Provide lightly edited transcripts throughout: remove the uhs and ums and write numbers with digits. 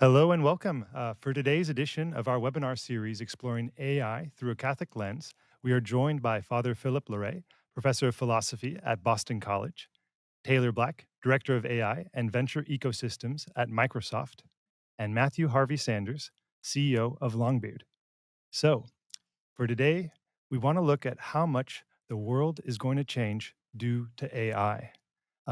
Hello and welcome. For today's edition of our webinar series exploring AI through a Catholic lens, we are joined by Father Philip Larrey, professor of philosophy at Boston College, Taylor Black, director of AI and venture ecosystems at Microsoft, and Matthew Harvey Sanders, CEO of Longbeard. So, for today, we want to look at how much the world is going to change due to AI.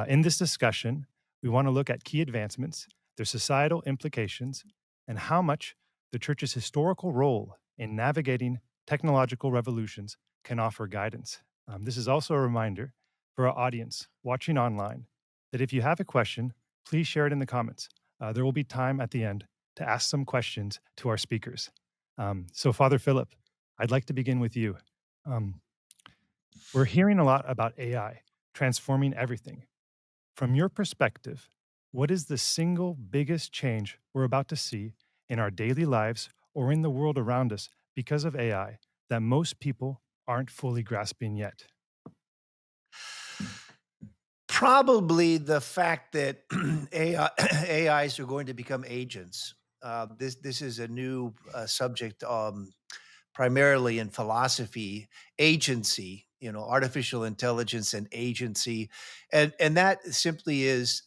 In this discussion, we want to look at key advancements, their societal implications, and how much the church's historical role in navigating technological revolutions can offer guidance. This is also a reminder for our audience watching online that if you have a question, please share it in the comments. There will be time at the end to ask some questions to our speakers. So, Father Philip, I'd like to begin with you. Um, we're hearing a lot about AI transforming everything. From your perspective, what is the single biggest change we're about to see in our daily lives or in the world around us because of AI that most people aren't fully grasping yet? Probably the fact that AI AIs are going to become agents. This is a new subject, primarily in philosophy. Agency, artificial intelligence and agency, and that simply is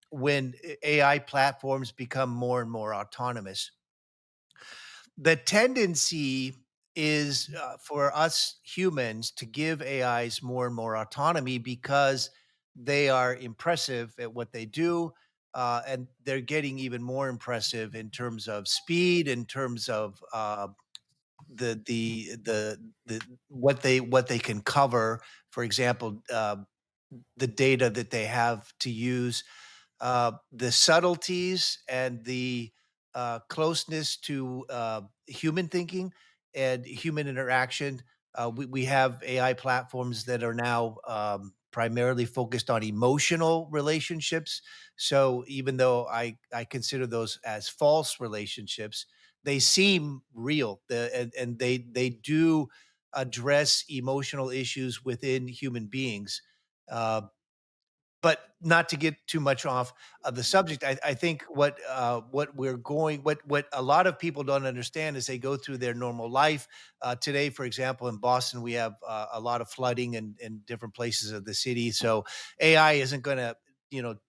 when AI platforms become more and more autonomous. The tendency is for us humans to give AIs more and more autonomy because they are impressive at what they do. And they're getting even more impressive in terms of speed, in terms of the what they can cover. For example, the data that they have to use, the subtleties and the closeness to human thinking and human interaction. We have AI platforms that are now primarily focused on emotional relationships. So even though I consider those as false relationships, they seem real, and they do address emotional issues within human beings. Uh, but not to get too much off of the subject, I think what a lot of people don't understand is they go through their normal life. Today, for example, in Boston, we have a lot of flooding in different places of the city. So AI isn't going to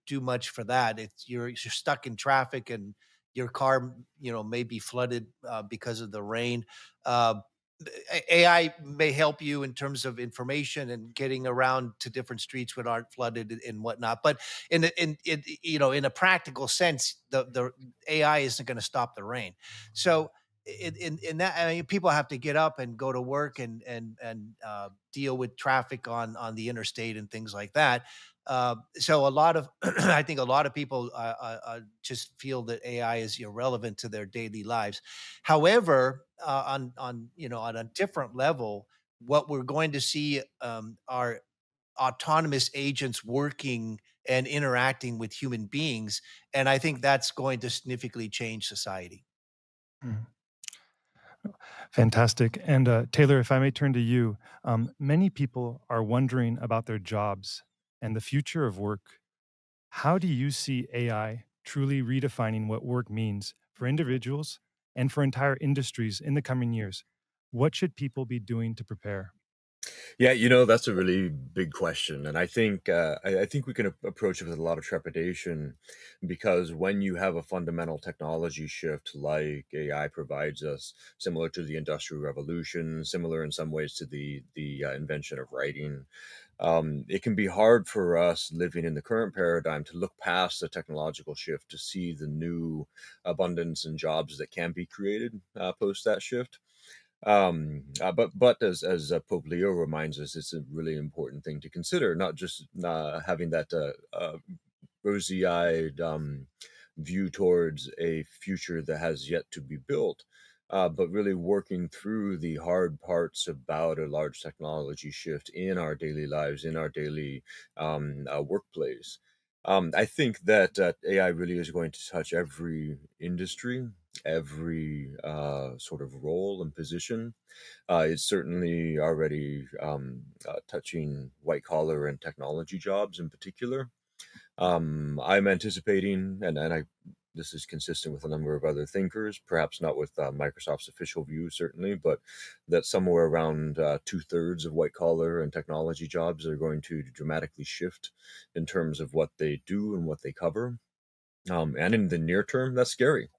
do much for that. You're stuck in traffic and your car may be flooded because of the rain. Uh, AI may help you in terms of information and getting around to different streets that aren't flooded and whatnot. But in a practical sense, the AI isn't going to stop the rain. So in that, I mean, people have to get up and go to work and deal with traffic on the interstate and things like that. So a lot of I think a lot of people just feel that AI is irrelevant to their daily lives. However, on a different level, what we're going to see are autonomous agents working and interacting with human beings, and I think that's going to significantly change society. Mm. Fantastic. And Taylor, if I may turn to you, many people are wondering about their jobs and the future of work. How do you see AI truly redefining what work means for individuals and for entire industries in the coming years? What should people be doing to prepare? Yeah, that's a really big question, and I think we can approach it with a lot of trepidation, because when you have a fundamental technology shift like AI provides us, similar to the Industrial Revolution, similar in some ways to the invention of writing, it can be hard for us living in the current paradigm to look past the technological shift to see the new abundance and jobs that can be created post that shift. But as Pope Leo reminds us, it's a really important thing to consider, not just having that rosy-eyed view towards a future that has yet to be built, but really working through the hard parts about a large technology shift in our daily lives, in our daily workplace. I think that AI really is going to touch every industry, every sort of role and position. It's certainly already touching white collar and technology jobs in particular. I'm anticipating, and I this is consistent with a number of other thinkers, perhaps not with Microsoft's official view, certainly, but that somewhere around two-thirds of white collar and technology jobs are going to dramatically shift in terms of what they do and what they cover. And in the near term, that's scary.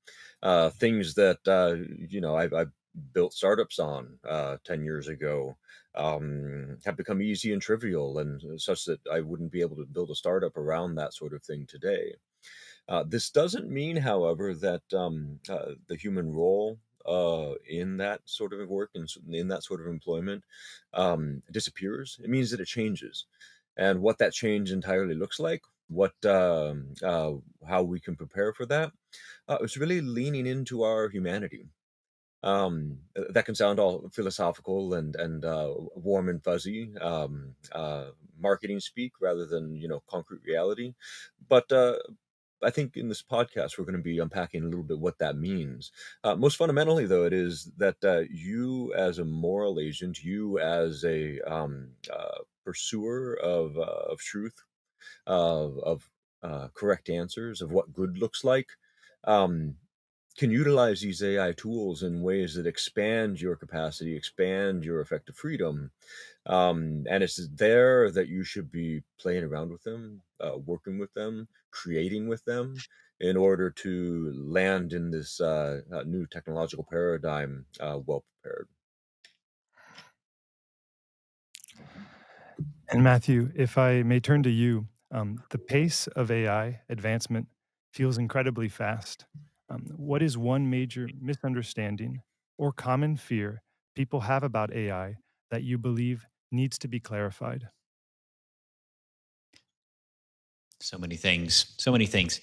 Things that I've built startups on 10 years ago have become easy and trivial, and such that I wouldn't be able to build a startup around that sort of thing today. This doesn't mean, however, that the human role in that sort of work and in that sort of employment disappears. It means that it changes, and what that change entirely looks like, how we can prepare for that, is really leaning into our humanity. That can sound all philosophical and warm and fuzzy, marketing speak rather than concrete reality, but I think in this podcast, we're going to be unpacking a little bit what that means. Most fundamentally, though, it is that you, as a moral agent, you as a pursuer of truth, of correct answers, of what good looks like, um, can utilize these AI tools in ways that expand your capacity, expand your effective freedom. And it's there that you should be playing around with them, working with them, creating with them in order to land in this new technological paradigm well prepared. And Matthew, if I may turn to you, the pace of AI advancement feels incredibly fast. What is one major misunderstanding or common fear people have about AI that you believe needs to be clarified? So many things. So many things.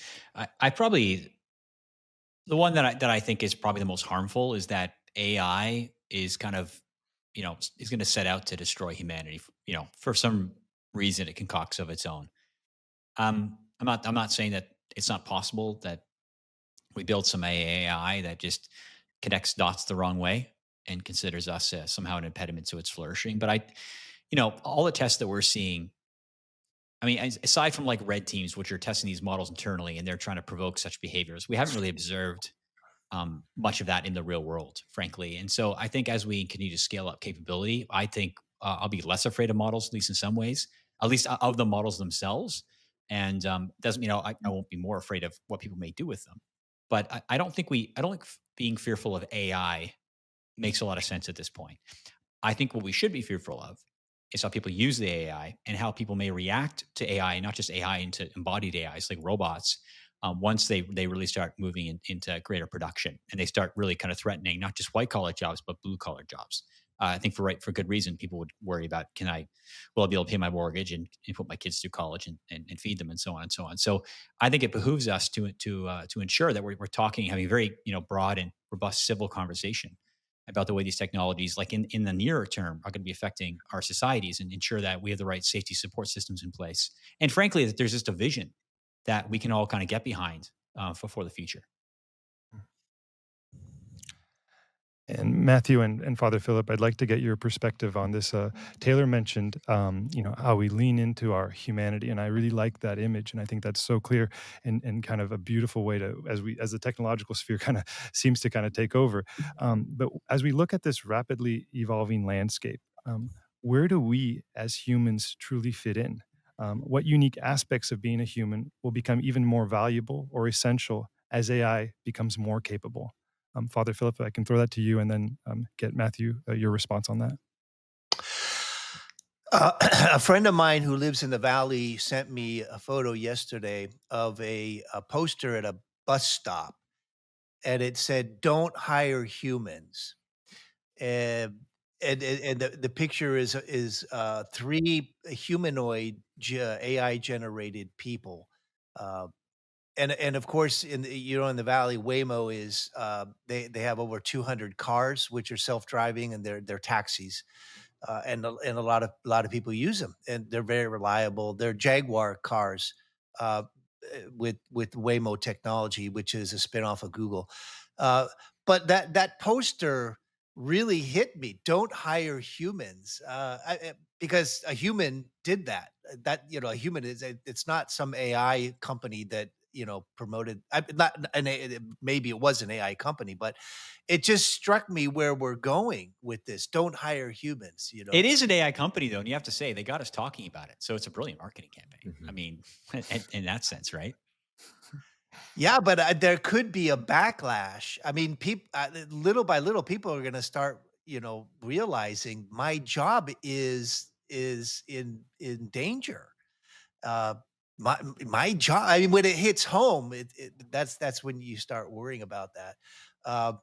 I probably the one that I think is probably the most harmful is that AI is kind of is going to set out to destroy humanity. For some reason it concocts of its own. I'm not saying that it's not possible that we build some AI that just connects dots the wrong way and considers us somehow an impediment to its flourishing. But all the tests that we're seeing, I mean, aside from like red teams, which are testing these models internally and they're trying to provoke such behaviors, we haven't really observed much of that in the real world, frankly. And so I think as we continue to scale up capability, I think I'll be less afraid of models, at least in some ways, at least of the models themselves. And doesn't mean I won't be more afraid of what people may do with them. But I don't think being fearful of AI makes a lot of sense at this point. I think what we should be fearful of is how people use the AI and how people may react to AI, not just AI into embodied AIs like robots, once they really start moving into greater production and they start really kind of threatening not just white collar jobs but blue collar jobs. I think for good reason, people would worry about will I be able to pay my mortgage and put my kids through college and feed them and so on and so on. So I think it behooves us to ensure that we're talking, having a very broad and robust civil conversation about the way these technologies, like in the nearer term, are going to be affecting our societies, and ensure that we have the right safety support systems in place. And frankly, that there's just a vision that we can all kind of get behind for the future. And Matthew and Father Philip, I'd like to get your perspective on this. Taylor mentioned, how we lean into our humanity, and I really like that image, and I think that's so clear and kind of a beautiful way to, as the technological sphere kind of seems to kind of take over. But as we look at this rapidly evolving landscape, where do we as humans truly fit in? What unique aspects of being a human will become even more valuable or essential as AI becomes more capable? Father Philip, I can throw that to you and then get Matthew your response on that. A friend of mine who lives in the valley sent me a photo yesterday of a poster at a bus stop, and it said, "Don't hire humans." And and the picture is three humanoid AI generated people. Uh, and of course, in the valley, Waymo is they have over 200 cars which are self driving, and they're taxis, and a lot of people use them, and they're very reliable. They're Jaguar cars, uh, with Waymo technology, which is a spinoff of Google. Uh, but that poster really hit me. Don't hire humans, because a human did that. A human it's not some AI company that promoted. Not maybe it was an AI company, but it just struck me where we're going with this. Don't hire humans. It is an AI company, though, and you have to say they got us talking about it. So it's a brilliant marketing campaign. I Mhm. mean, in that sense, right? Yeah, but there could be a backlash. I mean, people little by little, people are going to start, realizing my job is in danger. Uh, my job. I mean, when it hits home, that's when you start worrying about that. Uh,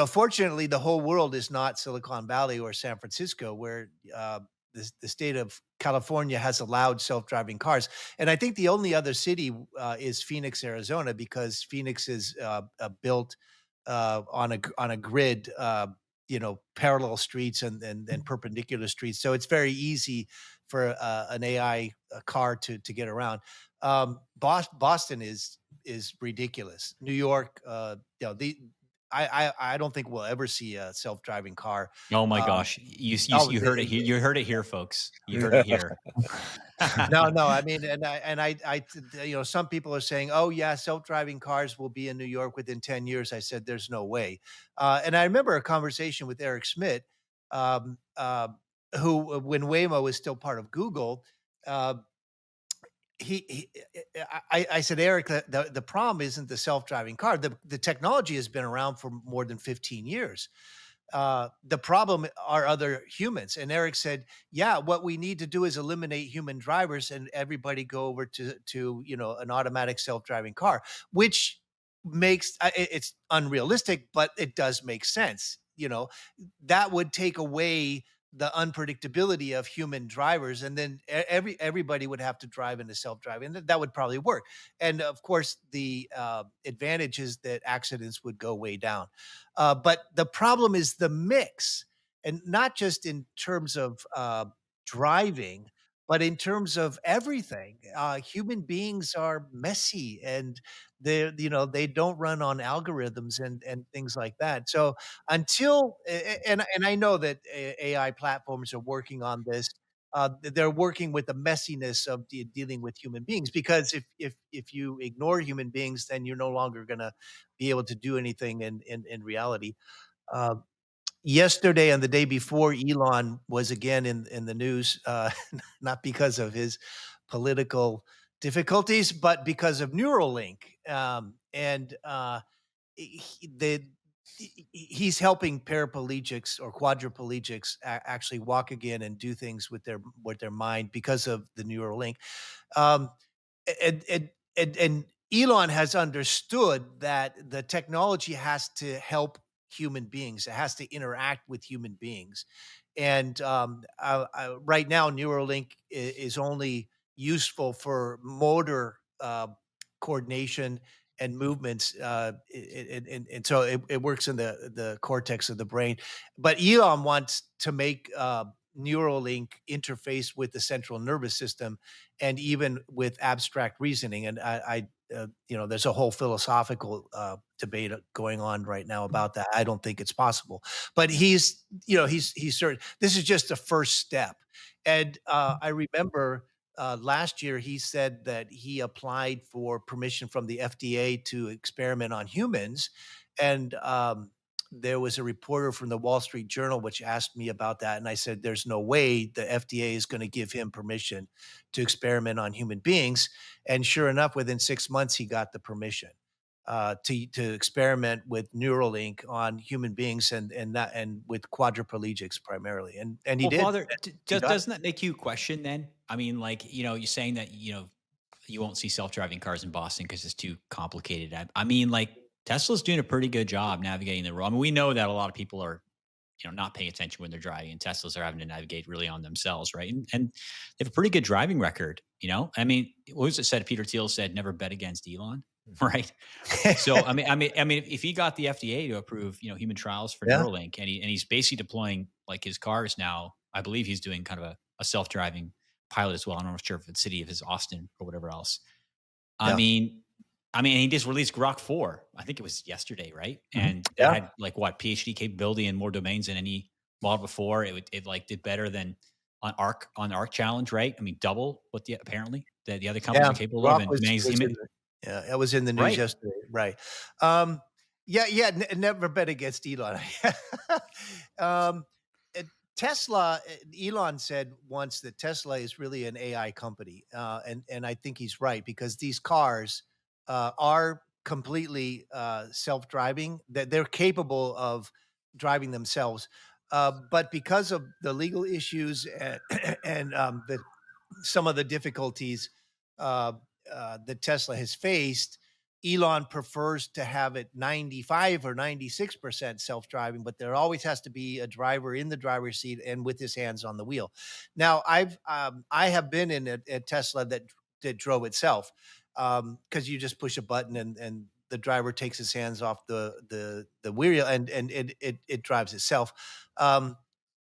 Fortunately, the whole world is not Silicon Valley or San Francisco, where the state of California has allowed self-driving cars, and I think the only other city is Phoenix, Arizona, because Phoenix is built on a grid. Parallel streets and perpendicular streets, so it's very easy for an AI car to get around. Boston is ridiculous. New York, the I don't think we'll ever see a self driving car. Oh my Um, gosh, you heard it the here. You heard it here, folks. You heard it here. No, no, I mean, some people are saying, "Oh, yeah, self-driving cars will be in New York within 10 years." I said, "There's no way." And I remember a conversation with Eric Schmidt, um, who, when Waymo was still part of Google, uh, I said, "Eric, the problem isn't the self-driving car. The technology has been around for more than 15 years. The problem are other humans." And Eric said, "Yeah, what we need to do is eliminate human drivers and everybody go over to an automatic self-driving car," which makes it's unrealistic, but it does make sense. That would take away the unpredictability of human drivers, and then everybody would have to drive into self-driving, and that would probably work. And of course, the advantage is that accidents would go way down. But the problem is the mix, and not just in terms of driving, but in terms of everything. Human beings are messy, and they don't run on algorithms and things like that. So until and I know that AI platforms are working on this. They're working with the messiness of dealing with human beings, because if you ignore human beings, then you're no longer going to be able to do anything in reality. Uh, Yesterday and the day before, Elon was again in the news, not because of his political difficulties, but because of Neuralink, and he's helping paraplegics or quadriplegics actually walk again and do things with their mind because of the Neuralink. Um, and Elon has understood that the technology has to help human beings. It has to interact with human beings. And right now, Neuralink is only useful for motor coordination and movements, and so it works in the cortex of the brain. But Elon wants to make Neuralink interface with the central nervous system and even with abstract reasoning. And there's a whole philosophical debate going on right now about that. I don't think it's possible, but he's certain this is just the first step. And I remember last year he said that he applied for permission from the FDA to experiment on humans, and there was a reporter from the Wall Street Journal which asked me about that, and I said, "There's no way the FDA is going to give him permission to experiment on human beings." And sure enough, within 6 months, he got the permission to experiment with Neuralink on human beings, and with quadriplegics primarily, and he Well, did. Father, He got it. doesn't that make you question then? I mean, like, you're saying that, you won't see self-driving cars in Boston because it's too complicated. I mean, like, Tesla's doing a pretty good job navigating the road. I mean, we know that a lot of people are, not paying attention when they're driving, and Teslas are having to navigate really on themselves, right? And they have a pretty good driving record, I mean, what was it said? Peter Thiel said, "Never bet against Elon," right? So, I mean, if he got the FDA to approve, human trials for Yeah. Neuralink, and he's basically deploying like his cars now, I believe he's doing kind of a self-driving pilot as well. I'm not sure if it's city, if it's Austin or whatever else. I Yeah. mean, he just released Grok 4. I think it was yesterday, right? Mhm. And that Yeah. had like what PhD capability in more domains than any model before. It like did better than on Arc Challenge, right? I mean, double what the apparently the other companies Yeah. are capable of, Rock and was he's was in there. Yeah, that was in the news Right. yesterday, right. Um, yeah, yeah, never bet against Elon. Um, eh, Tesla, Elon said once that Tesla is really an AI company, and I think he's right because these cars are completely self-driving. That they're capable of driving themselves, but because of the legal issues and and the some of the difficulties uh, that Tesla has faced, Elon prefers to have it 95 or 96% self driving, but there always has to be a driver in the driver's seat and with his hands on the wheel. Now, I have been in a Tesla that drove itself because you just push a button and the driver takes his hands off the wheel and it drives itself.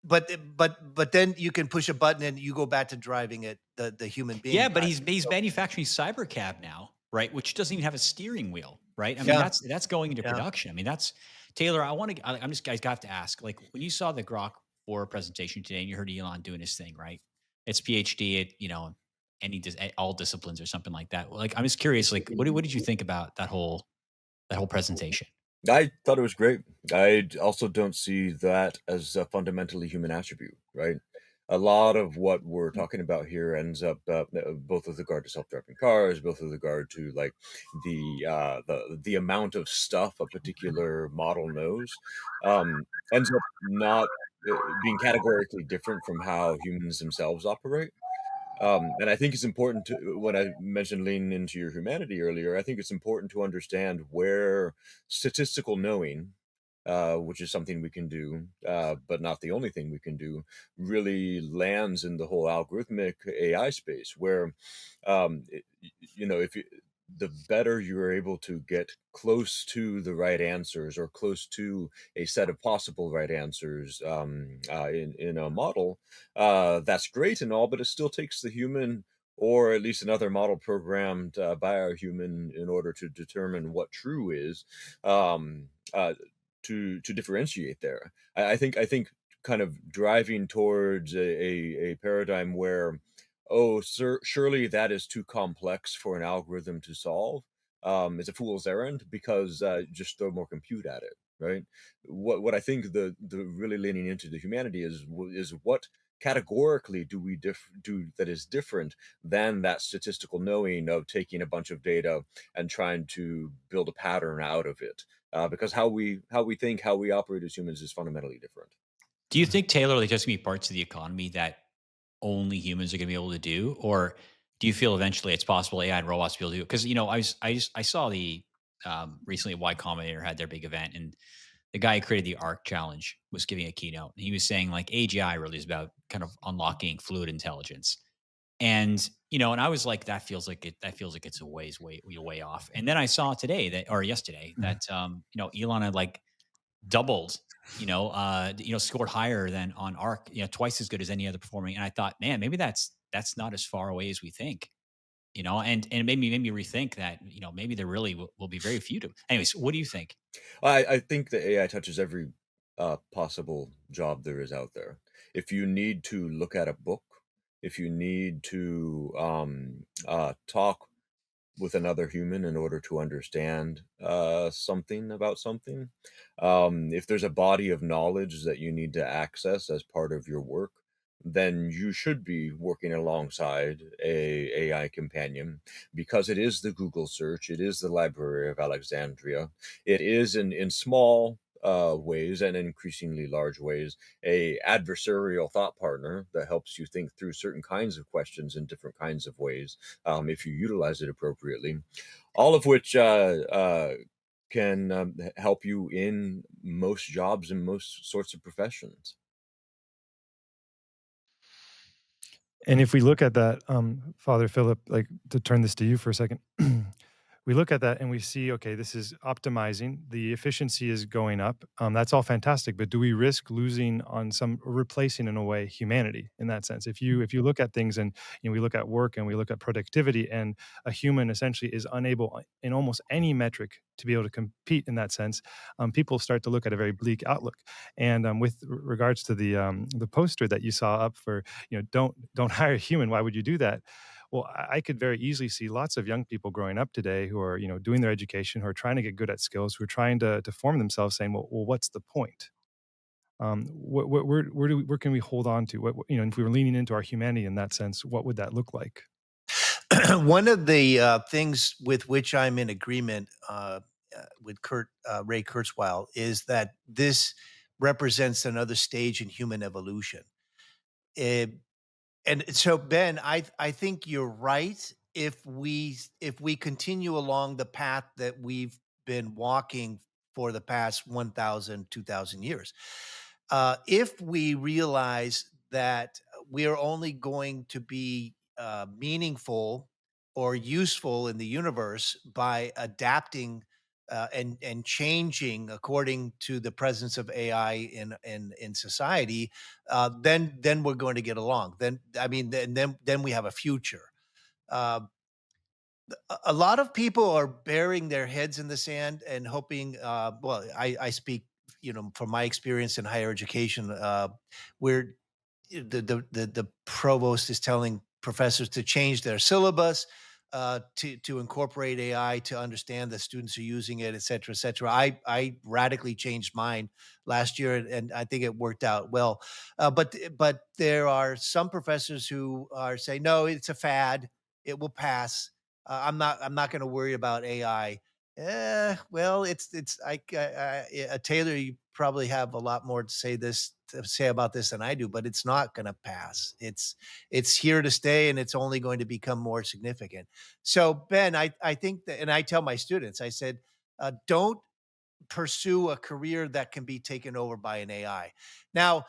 But then you can push a button and you go back to driving it, the human being Yeah, but driving he's it. he's So manufacturing Cybercab now, right? Which doesn't even have a steering wheel, right? I mean, yeah, that's going into yeah. production. I mean, that's Taylor. I'm just guys got to ask, like, when you saw the Grok 4 presentation today, and you heard Elon doing his thing, right? It's PhD at all disciplines or something like that. Like, I'm just curious, like, what did you think about that whole presentation? I thought it was great. I also don't see that as a fundamentally human attribute, right? A lot of what we're talking about here ends up both with regard to self-driving cars, both with regard to like the amount of stuff a particular model knows, ends up not being categorically different from how humans themselves operate. And I think it's important to, when I mentioned leaning into your humanity earlier, I think it's important to understand where statistical knowing, which is something we can do, but not the only thing we can do, really lands in the whole algorithmic AI space, where, if you, the better you're able to get close to the right answers or close to a set of possible right answers in a model, that's great and all, but it still takes the human or at least another model programmed by our human in order to determine what true is, um, uh, to differentiate there. I think kind of driving towards a paradigm where, oh, surely that is too complex for an algorithm to solve, is a fool's errand because just throw more compute at it, right? What I think the really leaning into the humanity is what categorically do we do that is different than that statistical knowing of taking a bunch of data and trying to build a pattern out of it, because how we think, how we operate as humans is fundamentally different. Do you think, Taylor, like, there's gonna be parts of the economy that only humans are gonna be able to do? Or do you feel eventually it's possible AI and robots will be able to do it? Because, I saw recently Y Combinator had their big event, and the guy who created the ARC challenge was giving a keynote. And he was saying, like, AGI really is about kind of unlocking fluid intelligence. And I was like, that feels like it's a way off. And then I saw today or yesterday Mhm. that, Elon had like doubled, scored higher than on Arc, twice as good as any other performing. And I thought, man, maybe that's not as far away as we think, and it made me rethink that, maybe there really will be very few to. Anyways, what do you think? I think that AI touches every possible job there is out there. If you need to look at a book, if you need to talk with another human in order to understand something about something, if there's a body of knowledge that you need to access as part of your work, then you should be working alongside a AI companion, because it is the Google search, it is the Library of Alexandria, it is in small ways and increasingly large ways a adversarial thought partner that helps you think through certain kinds of questions in different kinds of ways, if you utilize it appropriately, all of which can help you in most jobs and most sorts of professions. And if we look at that, Father Philip, like to turn this to you for a second, we look at that and we see, okay, this is optimizing, the efficiency is going up. That's all fantastic, but do we risk losing on some replacing in a way humanity in that sense? If you look at things and we look at work and we look at productivity, and a human essentially is unable in almost any metric to be able to compete in that sense, people start to look at a very bleak outlook. And with regards to the poster that you saw up for don't hire a human, why would you do that? Well, I could very easily see lots of young people growing up today who are, doing their education, who are trying to get good at skills, who are trying to form themselves, saying, "Well, what's the point? Where can we hold on to? If we were leaning into our humanity in that sense, what would that look like?" One of the things with which I'm in agreement with Ray Kurzweil is that this represents another stage in human evolution. Eh, and so, Ben, I think you're right. If we continue along the path that we've been walking for the past 1,000, 2,000 years, if we realize that we are only going to be meaningful or useful in the universe by adapting and changing according to the presence of AI in society, then we're going to get along. Then I mean, then we have a future. Uh, a lot of people are burying their heads in the sand and hoping. Well, I speak, from my experience in higher education, where the provost is telling professors to change their syllabus, to incorporate AI, to understand that students are using it, et cetera, et cetera. I radically changed mine last year, and I think it worked out well. But there are some professors who are saying, no, it's a fad, it will pass. I'm not going to worry about AI. Well, it's Taylor. You probably have a lot more to say about this than I do, but it's not going to pass. It's here to stay, and it's only going to become more significant. So, Ben, I think that, and I tell my students, I said, don't pursue a career that can be taken over by an AI. Now,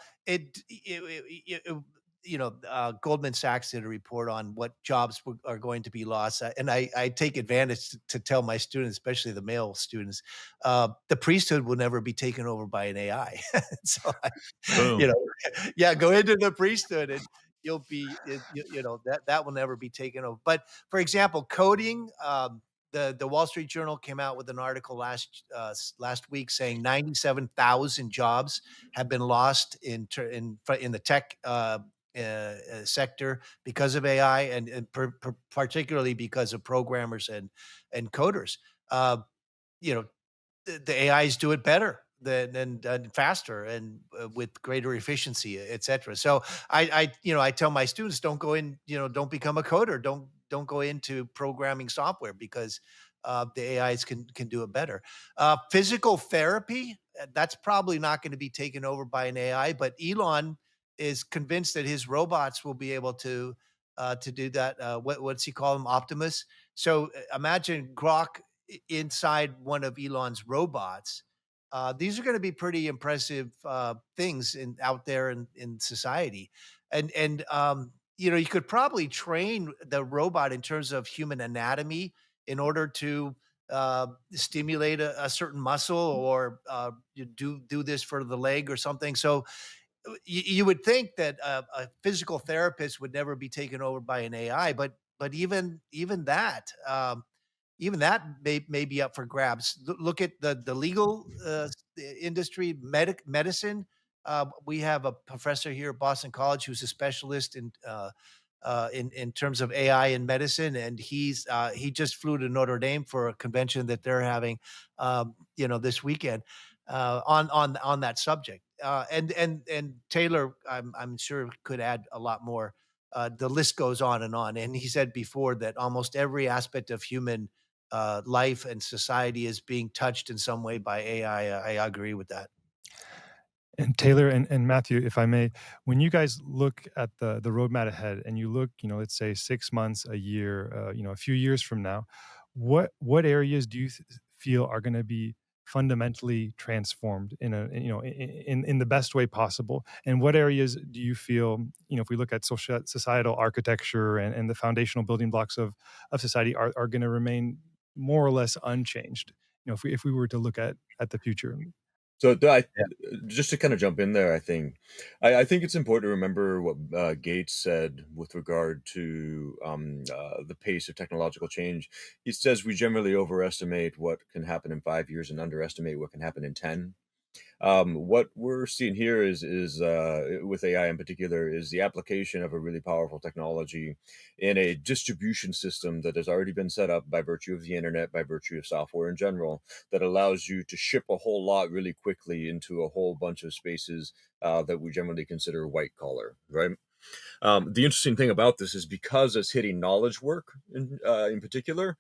Goldman Sachs did a report on what jobs are going to be lost, and I take advantage to tell my students, especially the male students, the priesthood will never be taken over by an AI. So, you Boom. know, yeah, go into the priesthood and you'll be, that will never be taken over. But for example, coding. The Wall Street Journal came out with an article last week saying 97,000 jobs have been lost in the tech sector because of AI, and particularly because of programmers and coders. Uh, you know, the AIs do it better and faster and with greater efficiency, et cetera. So I tell my students, don't go in, don't become a coder, don't go into programming software, because the AIs can do it better. Physical therapy, that's probably not going to be taken over by an AI, but Elon is convinced that his robots will be able to do that. What's he call them? Optimus. So imagine Grok inside one of Elon's robots. These are going to be pretty impressive things out there in society, and you could probably train the robot in terms of human anatomy in order to stimulate a certain muscle, or you do this for the leg or something. So you would think that a physical therapist would never be taken over by an AI, but even that may be up for grabs. Look at the legal industry, medicine. We have a professor here at Boston College who's a specialist in terms of AI in medicine, and he just flew to Notre Dame for a convention that they're having, this weekend on that subject. And Taylor, I'm sure could add a lot more. The list goes on and on. And he said before that almost every aspect of human life and society is being touched in some way by AI. I agree with that. And Taylor and Matthew, if I may, when you guys look at the roadmap ahead, and you look, let's say 6 months, a year, a few years from now, what areas do you feel are going to be fundamentally transformed in the best way possible? And what areas do you feel, if we look at societal architecture and the foundational building blocks of society, are going to remain more or less unchanged? If we were to look at the future. So just to kind of jump in there, I think it's important to remember what Gates said with regard to the pace of technological change. He says we generally overestimate what can happen in 5 years and underestimate what can happen in 10. What we're seeing here is with AI in particular is the application of a really powerful technology in a distribution system that has already been set up by virtue of the internet, by virtue of software in general, that allows you to ship a whole lot really quickly into a whole bunch of spaces that we generally consider white collar, right? The interesting thing about this is because it's hitting knowledge work in particular,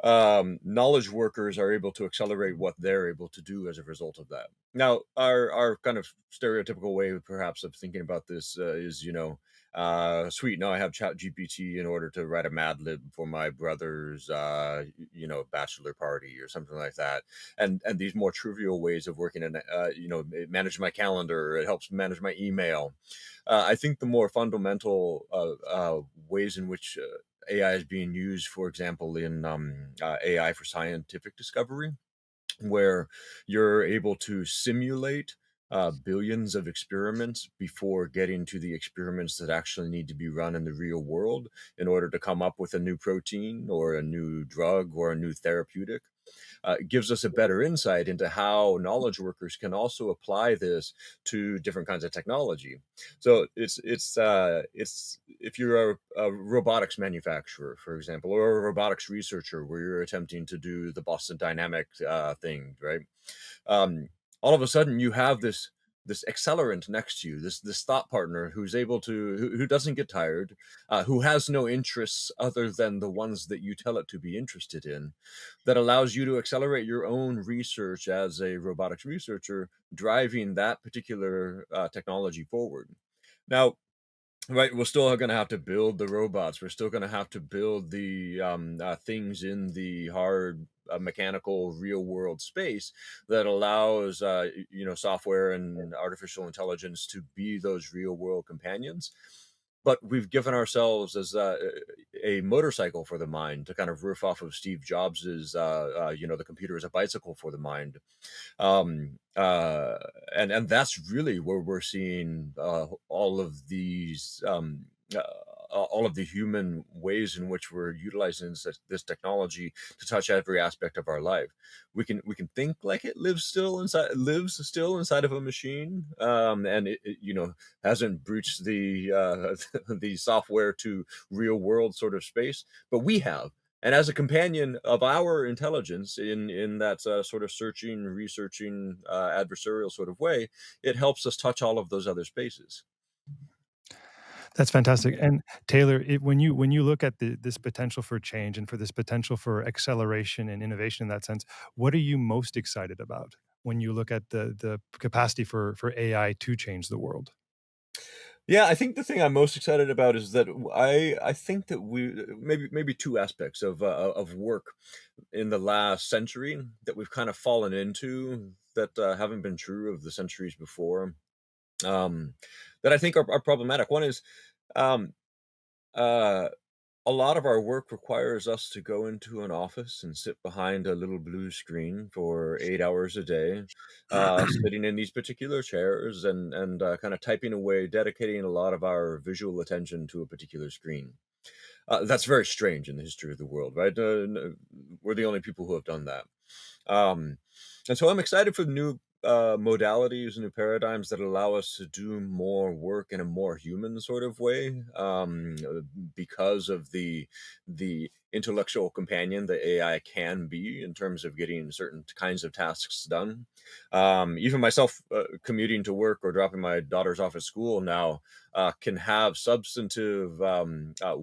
knowledge workers are able to accelerate what they're able to do as a result of that. Now, our kind of stereotypical way, perhaps, of thinking about this is, sweet. Now I have Chat GPT in order to write a Mad Lib for my brother's, bachelor party or something like that. And these more trivial ways of working, and it manages my calendar. It helps manage my email. I think the more fundamental ways in which AI is being used, for example, in AI for scientific discovery, where you're able to simulate billions of experiments before getting to the experiments that actually need to be run in the real world in order to come up with a new protein or a new drug or a new therapeutic. Gives us a better insight into how knowledge workers can also apply this to different kinds of technology. So it's if you're a robotics manufacturer, for example, or a robotics researcher where you're attempting to do the Boston Dynamic thing, right? um, all of a sudden you have this accelerant next to you, this thought partner who's able to who doesn't get tired, who has no interests other than the ones that you tell it to be interested in, that allows you to accelerate your own research as a robotics researcher, driving that particular technology forward. Now, right, we're still going to have to build the robots. We're still going to have to build the things in the hard mechanical real world space that allows software and artificial intelligence to be those real world companions. But we've given ourselves as a motorcycle for the mind, to kind of riff off of Steve Jobs's, the computer is a bicycle for the mind. And that's really where we're seeing all of the human ways in which we're utilizing this technology to touch every aspect of our life. We can think like it lives still inside of a machine, and it hasn't breached the the software to real world sort of space, but we have. And as a companion of our intelligence in that sort of searching, researching, adversarial sort of way, it helps us touch all of those other spaces. That's fantastic. And Taylor, when you look at this potential for change and for this potential for acceleration and innovation in that sense, what are you most excited about when you look at the capacity for AI to change the world? Yeah, I think the thing I'm most excited about is that I think that we maybe two aspects of work in the last century that we've kind of fallen into that haven't been true of the centuries before, um, that I think are problematic. One is um, uh, a lot of our work requires us to go into an office and sit behind a little blue screen for 8 hours a day, sitting in these particular chairs and kind of typing away, dedicating a lot of our visual attention to a particular screen. That's very strange in the history of the world, right? We're the only people who have done that. Um, and so I'm excited for the new modalities, new paradigms that allow us to do more work in a more human sort of way, because of the intellectual companion that AI can be in terms of getting certain kinds of tasks done. Even myself, commuting to work or dropping my daughters off at school now, can have substantive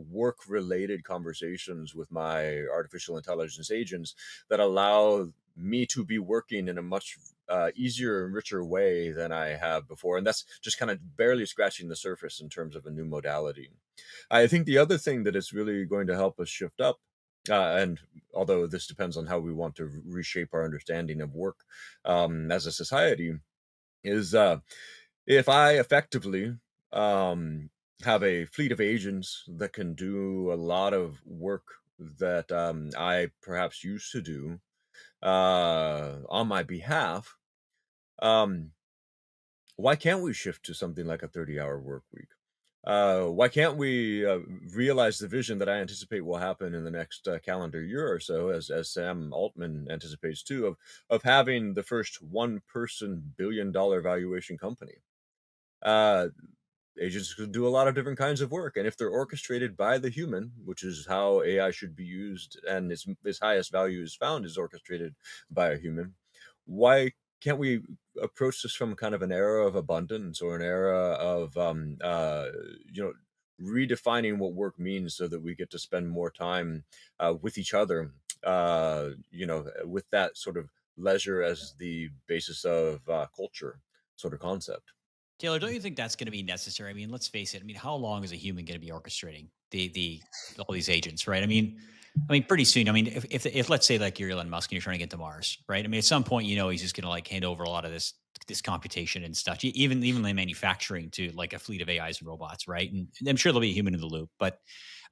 work related conversations with my artificial intelligence agents that allow me to be working in a much easier and richer way than I have before. And that's just kind of barely scratching the surface in terms of a new modality. I think the other thing that is really going to help us shift up, and although this depends on how we want to reshape our understanding of work as a society, is if I effectively have a fleet of agents that can do a lot of work that I perhaps used to do on my behalf, um, why can't we shift to something like a 30-hour work week? Why can't we realize the vision that I anticipate will happen in the next calendar year or so, as Sam Altman anticipates too, of having the first one-person billion-dollar valuation company? Uh, Agents could do a lot of different kinds of work, and if they're orchestrated by the human, which is how AI should be used, and its highest value is found is orchestrated by a human, why can't we approach this from kind of an era of abundance or an era of you know redefining what work means so that we get to spend more time with each other, with that sort of leisure as the basis of culture sort of concept. Taylor, don't you think that's going to be necessary? I mean, let's face it. I mean, how long is a human going to be orchestrating all these agents, right? I mean, pretty soon. I mean, if let's say like you're Elon Musk and you're trying to get to Mars, right? I mean, at some point, he's just going to like hand over a lot of this computation and stuff, even the manufacturing to like a fleet of AIs and robots, right? And I'm sure there'll be a human in the loop, but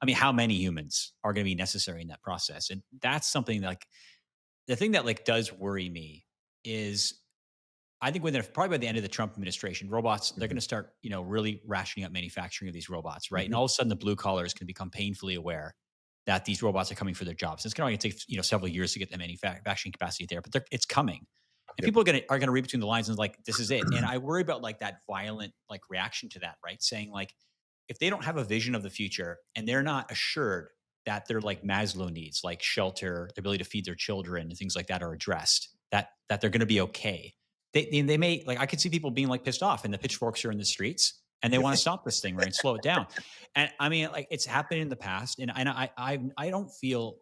I mean, how many humans are going to be necessary in that process? And that's something like the thing that like does worry me is I think probably by the end of the Trump administration, robots, they're going Mhm, to start, really rationing up manufacturing of these robots, right? And mhm. all of a sudden, the blue collars can become painfully aware that these robots are coming for their jobs. It's going to take, several years to get the manufacturing capacity there, but it's coming. And Yep. people are going to read between the lines and like, this is it. And I worry about like that violent like reaction to that, right? Saying like, if they don't have a vision of the future and they're not assured that their like Maslow needs, like shelter, the ability to feed their children, and things like that are addressed, that they're going to be okay, they may like I could see people being like pissed off and the pitchforks are in the streets and they want to stop this thing, right, and slow it down. And I mean, like it's happened in the past, and I don't feel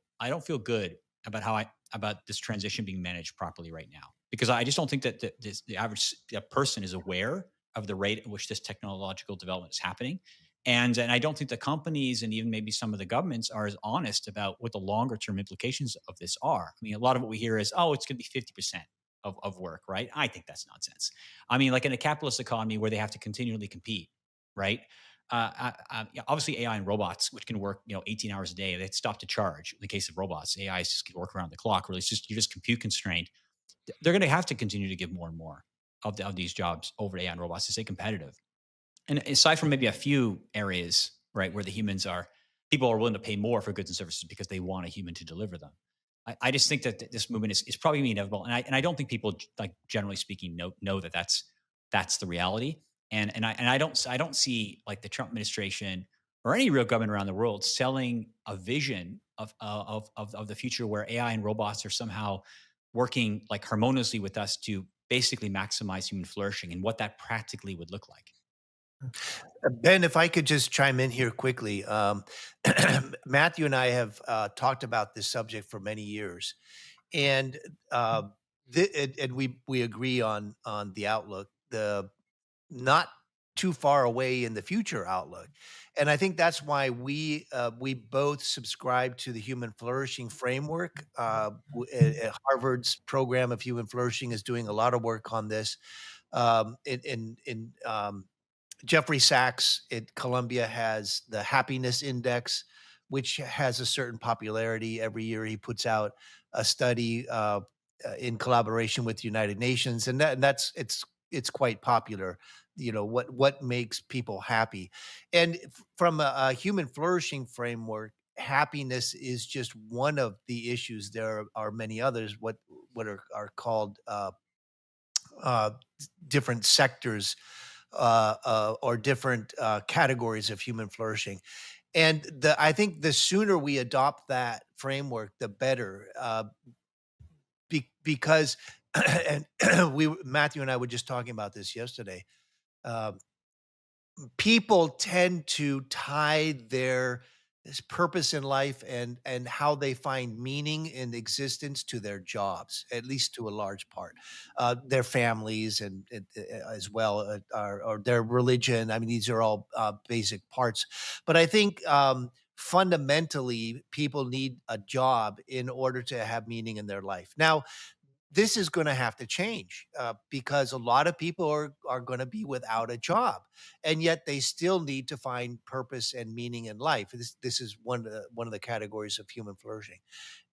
good about about this transition being managed properly right now, because I just don't think that the average person is aware of the rate at which this technological development is happening. And I don't think the companies and even maybe some of the governments are as honest about what the longer term implications of this are. I mean, a lot of what we hear is, oh, it's going to be 50% of work, right? I think that's nonsense. I mean, like in a capitalist economy where they have to continually compete, right? Yeah, obviously, AI and robots, which can work, 18 hours a day, they stop to charge. In the case of robots, AI just can work around the clock. Really, you're just compute constrained. They're going to have to continue to give more and more of these jobs over to AI and robots to stay competitive. And aside from maybe a few areas, right, where the humans are, people are willing to pay more for goods and services because they want a human to deliver them. I just think that this movement is probably gonna be inevitable, and I don't think people like generally speaking know that that's the reality. And I don't see like the Trump administration or any real government around the world selling a vision of the future where AI and robots are somehow working like harmoniously with us to basically maximize human flourishing and what that practically would look like. Ben, if I could just chime in here quickly. Matthew and I have talked about this subject for many years, and and we agree on the outlook. The not too far away in the future outlook. And I think that's why we both subscribe to the human flourishing framework. Harvard's program of human flourishing is doing a lot of work on this. Jeffrey Sachs at Columbia has the happiness index, which has a certain popularity. Every year he puts out a study in collaboration with the United Nations, and it's quite popular. What makes people happy, and from a human flourishing framework, happiness is just one of the issues. There are many others. What are called uh, different sectors or different categories of human flourishing. And I think the sooner we adopt that framework, the better, because and Matthew and I were just talking about this yesterday. Uh, People tend to tie their purpose in life and how they find meaning in existence to their jobs, at least to a large part. Their families and as well, or their religion. I mean, these are all basic parts. But I think fundamentally, people need a job in order to have meaning in their life. Now, this is going to have to change because a lot of people are going to be without a job, and yet they still need to find purpose and meaning in life. This is one of the categories of human flourishing,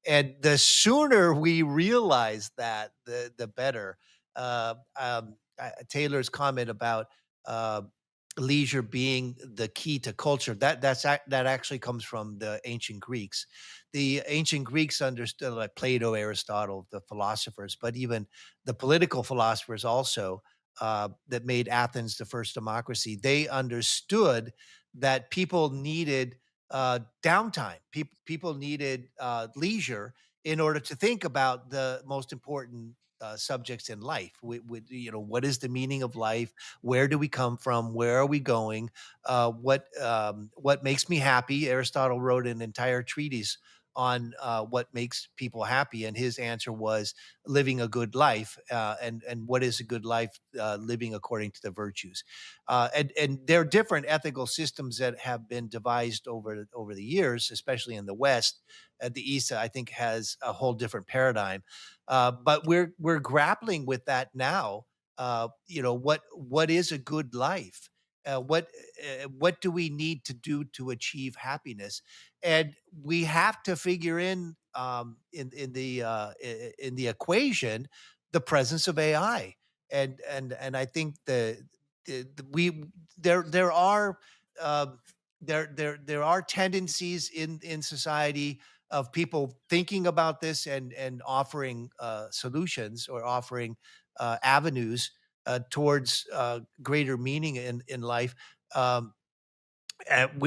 and the sooner we realize that, the better. Taylor's comment about leisure being the key to culture. That actually comes from the ancient Greeks. The ancient Greeks understood, like Plato, Aristotle, the philosophers, but even the political philosophers also, that made Athens the first democracy. They understood that people needed downtime. People needed leisure in order to think about the most important subjects in life. What is the meaning of life? Where do we come from? Where are we going? What makes me happy? Aristotle wrote an entire treatise on what makes people happy, and his answer was living a good life. And what is a good life? Living according to the virtues. And there are different ethical systems that have been devised over the years, especially in the West. The East, I think, has a whole different paradigm. But we're grappling with that now. What is a good life? What do we need to do to achieve happiness? And we have to figure in the equation the presence of AI. And I think the we there are um, there are tendencies in society of people thinking about this and offering solutions, or offering avenues towards greater meaning in life. Um, and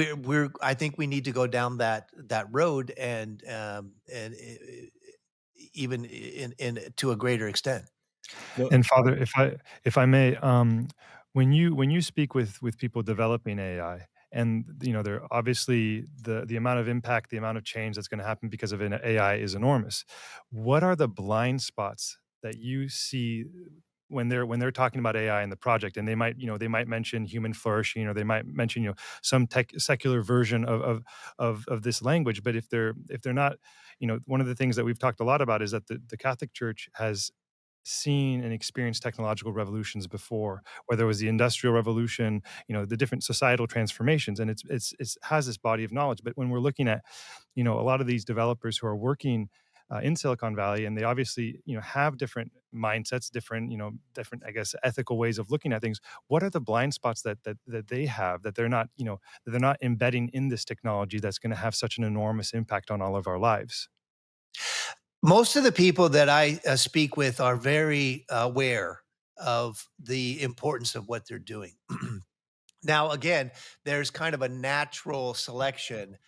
I think we need to go down that road, and even in to a greater extent. No, And Father, if I may, when you speak with people developing AI, and they're obviously the amount of impact, the amount of change that's going to happen because of an AI is enormous. What are the blind spots that you see when they're talking about AI in the project, and they might mention human flourishing, or they might mention some tech secular version of this language, but if they're not, one of the things that we've talked a lot about is that the Catholic Church has seen and experienced technological revolutions before, whether it was the Industrial Revolution, the different societal transformations, and it's has this body of knowledge. But when we're looking at, a lot of these developers who are working in Silicon Valley, and they obviously, have different mindsets, different, I guess, ethical ways of looking at things. What are the blind spots that they have, that they're not, that they're not embedding in this technology that's going to have such an enormous impact on all of our lives? Most of the people that I speak with are very aware of the importance of what they're doing. Now, again, there's kind of a natural selection.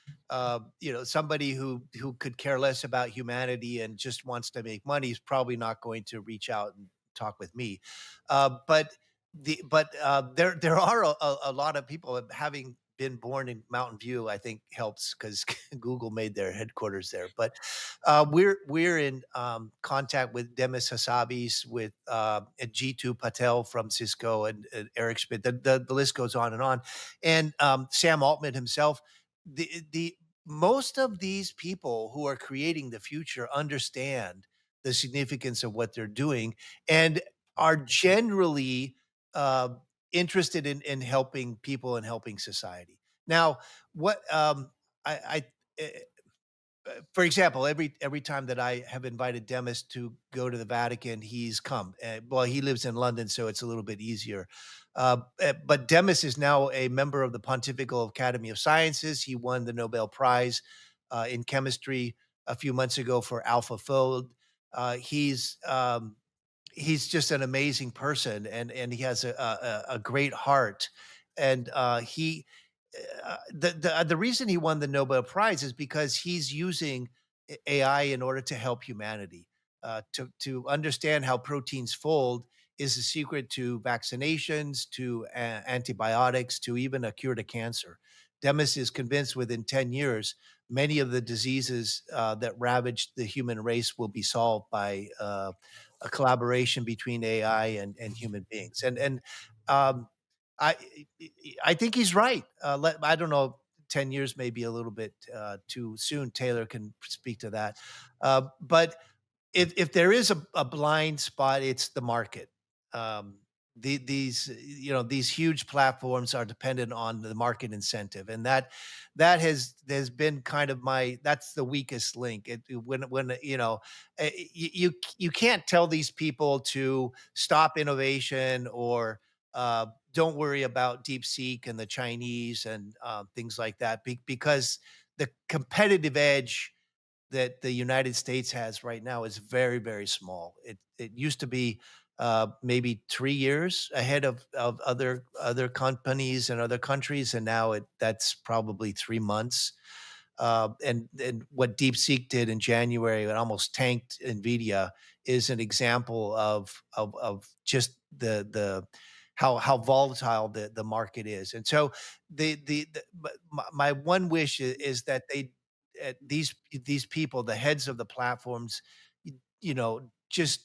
Somebody who could care less about humanity and just wants to make money is probably not going to reach out and talk with me. But there are a lot of people, having been born in Mountain View, I think helps, because Google made their headquarters there. But we're in contact with Demis Hassabis, with Jitu Patel from Cisco, and Eric Schmidt. The list goes on, and Sam Altman himself. The Most of these people who are creating the future understand the significance of what they're doing, and are generally uh, interested in helping people and helping society. Now, what I for example, every time that I have invited Demis to go to the Vatican, he's come. Well, he lives in London, so it's a little bit easier. But Demis is now a member of the Pontifical Academy of Sciences. He won the Nobel Prize in chemistry a few months ago for AlphaFold. He's just an amazing person, and he has a great heart. And he the reason he won the Nobel Prize is because he's using AI in order to help humanity. To understand how proteins fold is the secret to vaccinations, to antibiotics, to even a cure to cancer. Demis is convinced within 10 years, many of the diseases that ravaged the human race will be solved by a collaboration between AI and human beings. And um, I I think he's right. I don't know. 10 years may be a little bit too soon. Taylor can speak to that. But if there is a blind spot, it's the market. Um, these huge platforms are dependent on the market incentive, and that has been kind of that's the weakest link. When you can't tell these people to stop innovation, or don't worry about DeepSeek and the Chinese and things like that, because the competitive edge that the United States has right now is very, very small. It used to be maybe 3 years ahead of other companies and other countries, and now that's probably 3 months. And what DeepSeek did in January, it almost tanked Nvidia, is an example of just the how volatile the market is. And so but my one wish is that these people, the heads of the platforms, just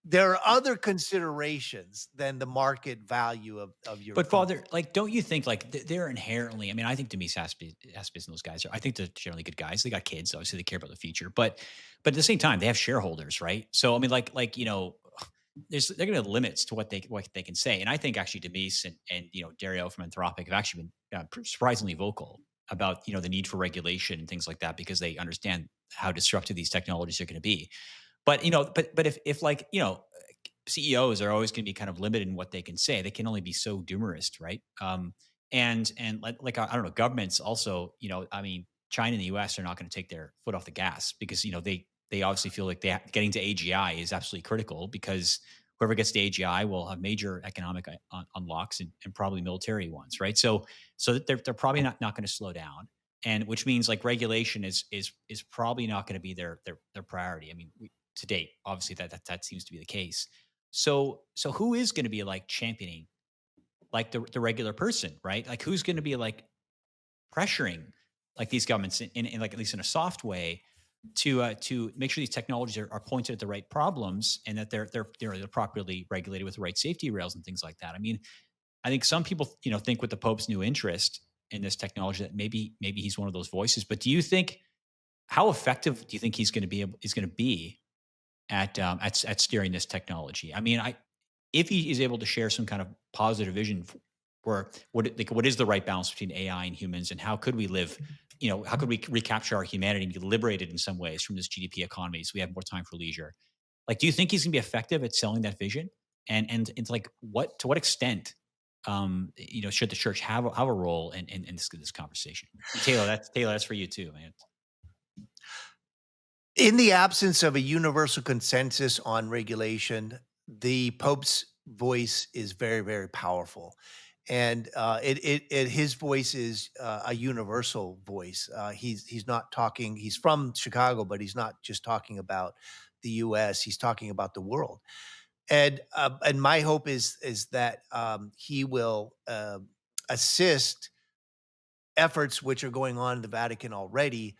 there are other considerations than the market value of your But company. Father, like, don't you think like they're inherently? I mean, I think Demise Aspis and those guys are. I think they're generally good guys. They got kids, obviously they care about the future. But at the same time, they have shareholders, right? So I mean, they're going to have limits to what they can say. And I think actually Demise and Dario from Anthropic have actually been surprisingly vocal about the need for regulation and things like that because they understand how disruptive these technologies are going to be. But if like CEOs are always going to be kind of limited in what they can say. They can only be so doomerist, right? And like I don't know, governments also, I mean, China and the U.S. are not going to take their foot off the gas because they obviously feel like getting to AGI is absolutely critical because whoever gets to AGI will have major economic unlocks and probably military ones, right? So that they're probably not going to slow down, and which means like regulation is probably not going to be their priority. I mean, to date, obviously that seems to be the case. So who is going to be like championing like the regular person, right? Like who's going to be like pressuring like these governments in like at least in a soft way to make sure these technologies are pointed at the right problems and that they're properly regulated with the right safety rails and things like that. I mean, I think some people think with the Pope's new interest in this technology that maybe he's one of those voices. But do you think how effective do you think he's going to be at steering this technology? I mean, if he is able to share some kind of positive vision for what is the right balance between AI and humans, and how could we live, how could we recapture our humanity and be liberated in some ways from this GDP economy so we have more time for leisure? Like, do you think he's going to be effective at selling that vision? And it's like to what extent, should the church have a role in this conversation? Taylor, that's for you too, man. In the absence of a universal consensus on regulation, the Pope's voice is very, very powerful, and his voice is a universal voice. He's not talking. He's from Chicago, but he's not just talking about the U.S. He's talking about the world. And my hope is that he will assist efforts which are going on in the Vatican already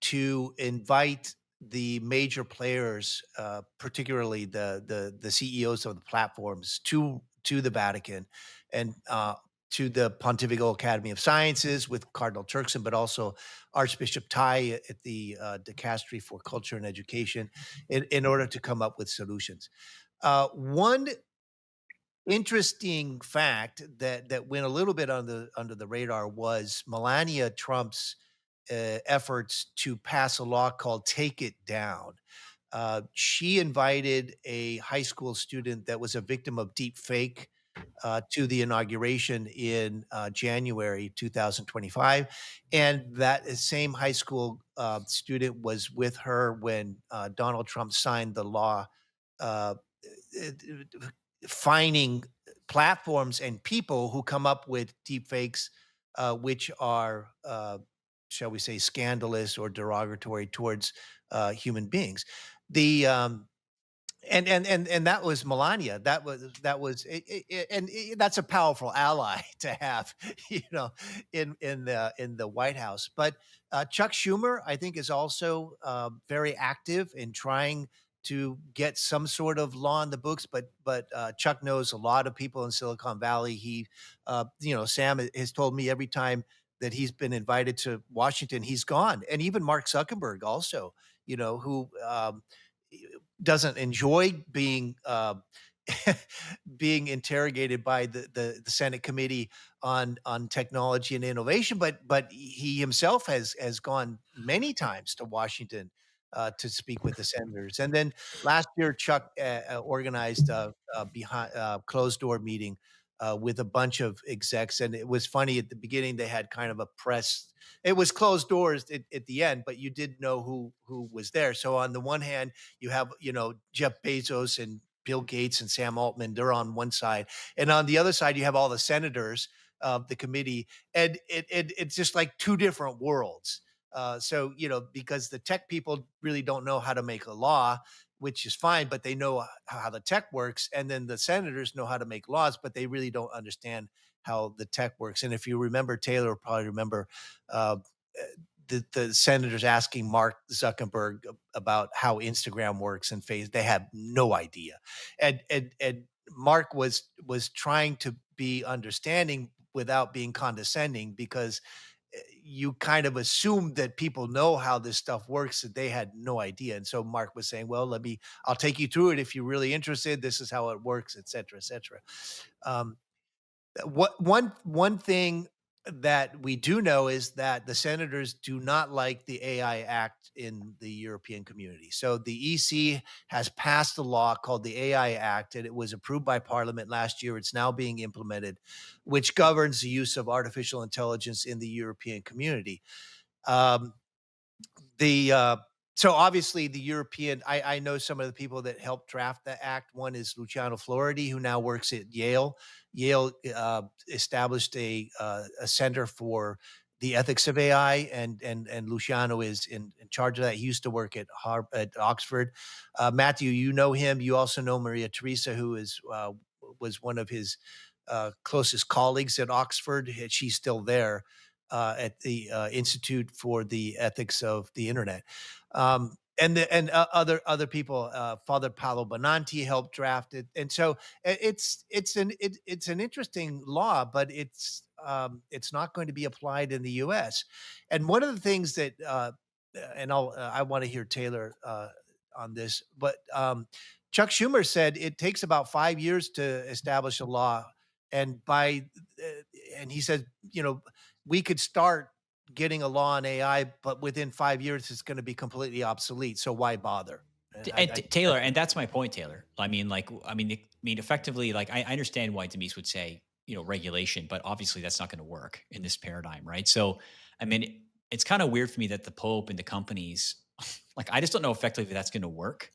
to invite the major players, particularly the CEOs of the platforms, to the Vatican and to the Pontifical Academy of Sciences with Cardinal Turkson, but also Archbishop Tai at the Dicastery for Culture and Education, in order to come up with solutions. One interesting fact that went a little bit under the radar was Melania Trump's efforts to pass a law called "Take It Down." She invited a high school student that was a victim of deep fake to the inauguration in January 2025, and that same high school student was with her when Donald Trump signed the law uh, fining platforms and people who come up with deep fakes, which are, shall we say, scandalous or derogatory towards human beings. The and that was Melania. That's a powerful ally to have, in the White House. But Chuck Schumer, I think, is also very active in trying to get some sort of law in the books. But Chuck knows a lot of people in Silicon Valley. Sam has told me every time that he's been invited to Washington, he's gone, and even Mark Zuckerberg also, who doesn't enjoy being being interrogated by the Senate Committee on Technology and Innovation, but he himself has gone many times to Washington to speak with the senators. And then last year, Chuck organized a behind closed door meeting with a bunch of execs, and it was funny at the beginning. They had kind of a press. It was closed doors at the end, but you did know who was there. So on the one hand, you have Jeff Bezos and Bill Gates and Sam Altman. They're on one side, and on the other side, you have all the senators of the committee, and it's just like two different worlds. So, because the tech people really don't know how to make a law, which is fine, but they know how the tech works. And then the senators know how to make laws, but they really don't understand how the tech works. And if you remember, Taylor will probably remember uh, the senators asking Mark Zuckerberg about how Instagram works and Face. They have no idea. And Mark was trying to be understanding without being condescending, because you kind of assume that people know how this stuff works, that they had no idea. And so Mark was saying, well, I'll take you through it if you're really interested. This is how it works, et cetera, et cetera. Um, one thing that we do know is that the senators do not like the AI Act in the European community. So the EC has passed a law called the AI Act, and it was approved by Parliament last year. It's now being implemented, which governs the use of artificial intelligence in the European community. Um, the So obviously the European, I know some of the people that helped draft the act. One is Luciano Floridi, who now works at Yale. Yale established a center for the ethics of AI, and Luciano is in charge of that. He used to work at Oxford. Matthew, you know him. You also know Maria Teresa, who was one of his closest colleagues at Oxford. She's still there at the Institute for the Ethics of the Internet. And other people, Father Paolo Bonanti helped draft it, and so it's an interesting law, but it's not going to be applied in the U.S. And one of the things that, and I want to hear Taylor on this, but Chuck Schumer said it takes about 5 years to establish a law, and and he said, we could start getting a law on AI, but within 5 years, it's going to be completely obsolete. So why bother? Taylor, and that's my point, Taylor. Effectively, like I understand why Demise would say, regulation, but obviously that's not going to work in this paradigm, right? So, it's kind of weird for me that the Pope and the companies, like, I just don't know effectively if that's going to work.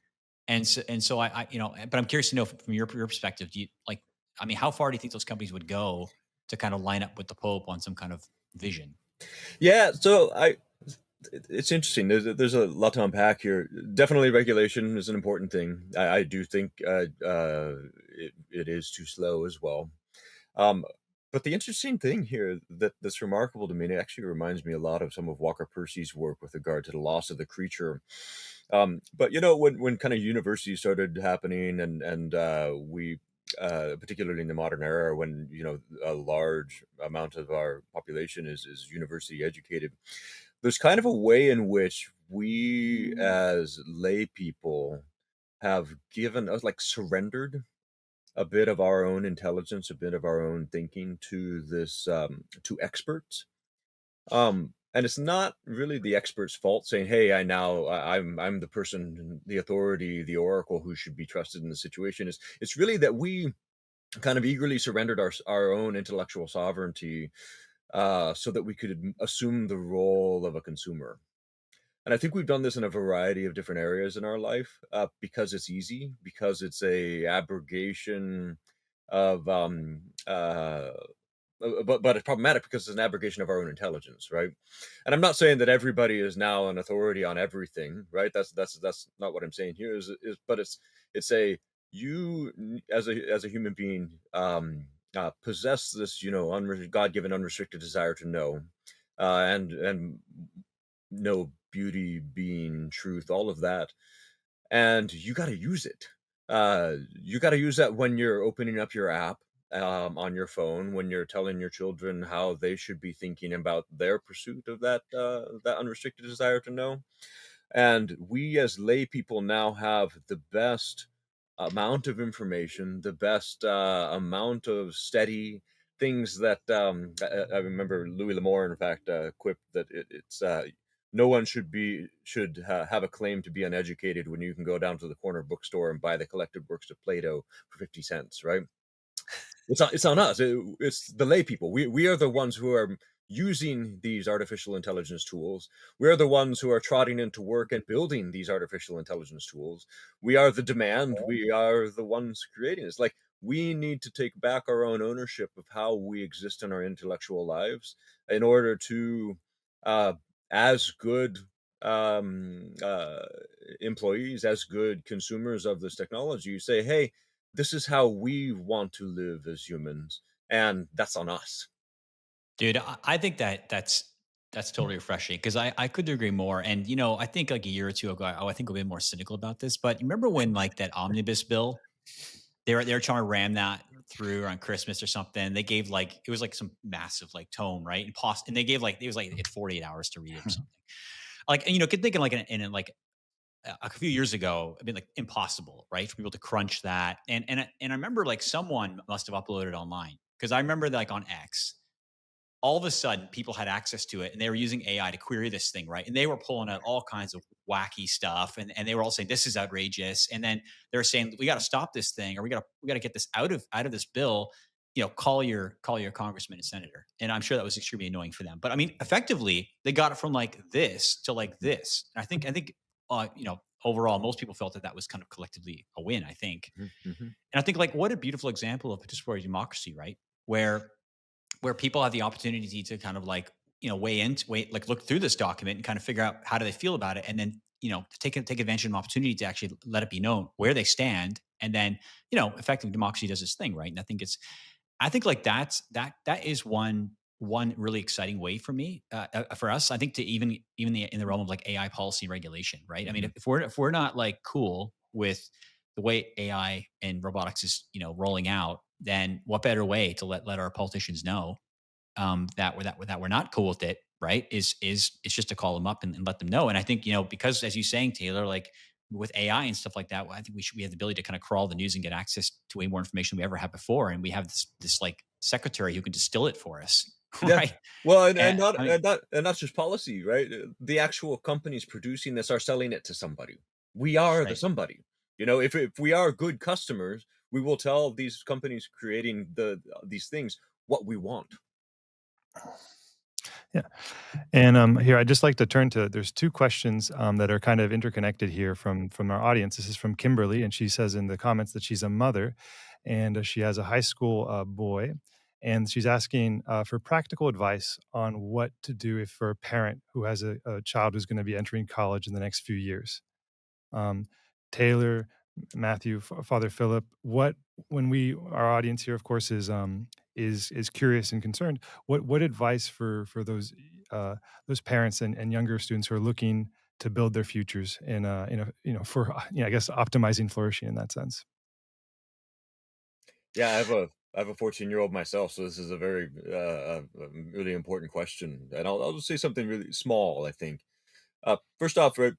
And so but I'm curious to know from your perspective, do you how far do you think those companies would go to kind of line up with the Pope on some kind of vision? Yeah, so it's interesting. There's a lot to unpack here. Definitely, regulation is an important thing. I do think it is too slow as well. But the interesting thing here that's remarkable to me, and it actually reminds me a lot of some of Walker Percy's work with regard to the loss of the creature. But when kind of universities started happening, and we particularly in the modern era, when a large amount of our population is university educated, there's kind of a way in which we as lay people have given us, like, surrendered a bit of our own intelligence, a bit of our own thinking to this to experts. And it's not really the expert's fault, saying, "Hey, I'm the person, the authority, the oracle who should be trusted in the situation." It's really that we kind of eagerly surrendered our own intellectual sovereignty, so that we could assume the role of a consumer. And I think we've done this in a variety of different areas in our life, because it's easy, because it's a abrogation of but it's problematic because it's an abrogation of our own intelligence, right? And I'm not saying that everybody is now an authority on everything, right? That's not what I'm saying here. But it's a you as a human being possess this God-given unrestricted desire to know, and know beauty, being, truth, all of that, and you got to use it. You got to use that when you're opening up your app on your phone, when you're telling your children how they should be thinking about their pursuit of that unrestricted desire to know. And we as lay people now have the best amount of information, the best amount of steady things that I remember Louis L'Amour, in fact, quipped that it's no one have a claim to be uneducated when you can go down to the corner bookstore and buy the collected works of Plato for 50 cents, right? It's on us. It's the lay people. We are the ones who are using these artificial intelligence tools. We are the ones who are trotting into work and building these artificial intelligence tools. We are the demand. We are the ones creating. It's like we need to take back our own ownership of how we exist in our intellectual lives in order to, uh, as good um, uh, employees, as good consumers of this technology, say, hey, this is how we want to live as humans, and that's on us. Dude, I think that's totally refreshing because I couldn't agree more. And I think like a year or two ago, I think we've been more cynical about this. But you remember when like that omnibus bill, they were trying to ram that through around Christmas or something. They gave like it was like some massive like tome, right? And they gave like it was like it 48 hours to read it or something. Like, and could think in like like a few years ago, I mean, like impossible, right, for people to crunch that. And I remember like someone must have uploaded online because I remember like on X, all of a sudden people had access to it and they were using AI to query this thing, right? And they were pulling out all kinds of wacky stuff and they were all saying this is outrageous. And then they were saying we got to stop this thing or we got to get this out of this bill. Call your congressman and senator. And I'm sure that was extremely annoying for them. But I mean, effectively, they got it from like this to like this. And I think overall, most people felt that was kind of collectively a win, I think. Mhm, mhm. And I think like what a beautiful example of participatory democracy, right? Where people have the opportunity to kind of like like look through this document and kind of figure out how do they feel about it, and then take advantage of an opportunity to actually let it be known where they stand, and then effective democracy does this thing, right? And I think like that is one really exciting way for me for us. I think to even in the realm of like AI policy and regulation, right? I mean, Mhm. if we're not like cool with the way AI and robotics is rolling out, then what better way to let our politicians know that we're not cool with it, right? Is just to call them up and let them know. And I think because as you're saying, Taylor, like with AI and stuff like that, I think we have the ability to kind of crawl the news and get access to way more information than we ever had before, and we have this like secretary who can distill it for us, Yeah. right? Well, and And and not I mean, and not and not just policy, right? The actual companies producing this are selling it to somebody. We are the right. somebody. If we are good customers, we will tell these companies creating these things what we want. Yeah. And here, I'd just like to turn to there's two questions that are kind of interconnected here from our audience. This is from Kimberly, and she says in the comments that she's a mother and she has a high school boy. And she's asking for practical advice on what to do if for a parent who has a child who's going to be entering college in the next few years. um, Taylor, Matthew, Father Philip, what when we our audience here, of course, is curious and concerned. What advice for those parents and younger students who are looking to build their futures in a for I guess optimizing flourishing in that sense. Yeah, I have a 14-year-old myself, so this is a very really important question, and I'll just say something really small. I think first off, right,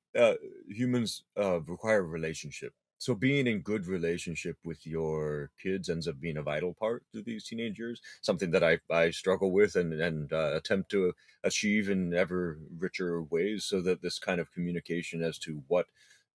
humans require a relationship. So being in good relationship with your kids ends up being a vital part of these teenage years. Something that I struggle with and attempt to achieve in ever richer ways. So that this kind of communication as to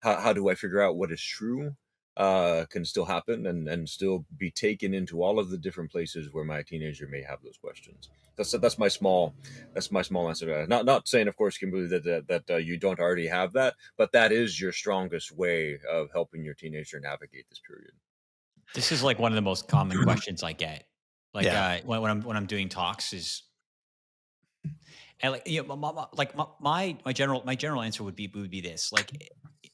how do I figure out what is true can still happen and still be taken into all of the different places where my teenager may have those questions. That's my small answer to that. Not saying, of course, Kimberly, that you don't already have that, but that is your strongest way of helping your teenager navigate this period. This is like one of the most common questions I get. Like Yeah. when I'm doing talks is and like like my general answer would be this like